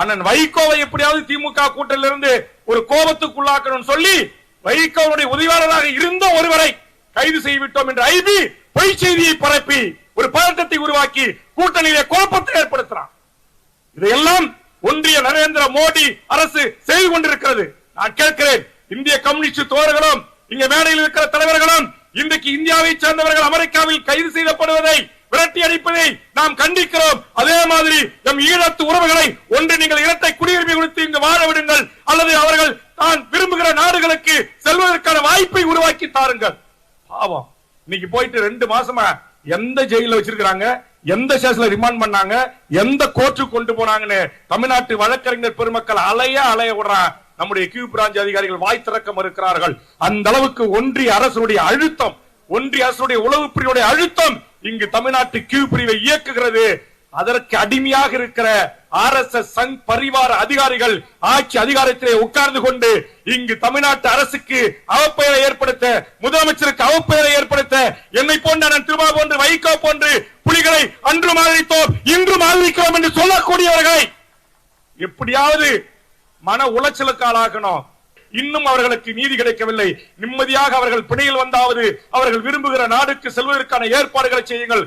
அண்ணன் வைகோவை எப்படியாவது திமுக கூட்டத்திலிருந்து ஒரு கோபத்துக்குள்ளாக்கணும் சொல்லி வைகோவுடைய உதவியாளராக இருந்த ஒருவரை கைது செய்துவிட்டோம் என்ற ஐபி பொய் செய்தியை பரப்பி ஒரு பதட்டத்தை உருவாக்கி கூட்டணியிலே குழப்பத்தை ஏற்படுத்துறான். இதையெல்லாம் ஒன்றிய நரேந்திர மோடி அரசு செய்து கொண்டிருக்கிறது. நான் கேட்கிறேன், இந்திய கம்யூனிஸ்ட் தோழர்களும் இங்க மேடையில் இருக்கிற தலைவர்களும் இன்றைக்கு இந்தியாவை சேர்ந்தவர்கள் அமெரிக்காவில் கைது செய்யப்படுவதை விரட்டி அடிப்பதை நாம் கண்டிக்கிறோம். அதே மாதிரி நம் ஈழத்து உறவுகளை ஒன்று நீங்கள் இரட்டை குடியுரிமை கொடுத்து இங்கு வாழ விடுங்கள், அல்லது அவர்கள் தான் விரும்புகிற நாடுகளுக்கு செல்வதற்கான வாய்ப்பை உருவாக்கி தாருங்கள். பாவம், இன்னைக்கு போயிட்டு 2 மாசமா எந்த ஜெயில வச்சிருக்காங்க, எந்த ஸ்டேஷன்ல ரிமாண்ட் பண்ணாங்க, எந்த கோர்ட்டுக்கு கொண்டு போனாங்கன்னு தமிழ்நாட்டு வழக்கறிஞர் பெருமக்கள் அலைய விடுறான். நம்முடைய கியூ பிரான்ச் அதிகாரிகள் வாய் திறக்க மறுக்கிறார்கள். அந்த அளவுக்கு ஒன்றிய அரசுடைய அழுத்தம், ஒன்றிய அரசுடைய உளவு பிரிவுடைய அழுத்தம் இங்கு தமிழ்நாட்டு கியூ பிரிவை இயக்குகிறது. அதற்கு அடிமையாக இருக்கிற RSS சங் பரிவார அதிகாரிகள் ஆட்சி அதிகாரத்திலே உட்கார்ந்து கொண்டு இங்கு தமிழ்நாட்டு அரசுக்கு அவப்பெயரை ஏற்படுத்த, முதலமைச்சருக்கு அவப்பெயரை ஏற்படுத்த, என்னை போன்ற திருமா போன்று வைகோ போன்று புலிகளை அன்றும் ஆதரித்தோம் இன்றும் ஆதரிக்கிறோம் என்று சொல்லக்கூடியவர்களை எப்படியாவது மன உளைச்சலுக்கு ஆளாகணும். இன்னும் அவர்களுக்கு நீதி கிடைக்கவில்லை. நிம்மதியாக அவர்கள் பிணையில் வந்தாவது அவர்கள் விரும்புகிற நாடுக்கு செல்வதற்கான ஏற்பாடுகளை செய்யுங்கள்.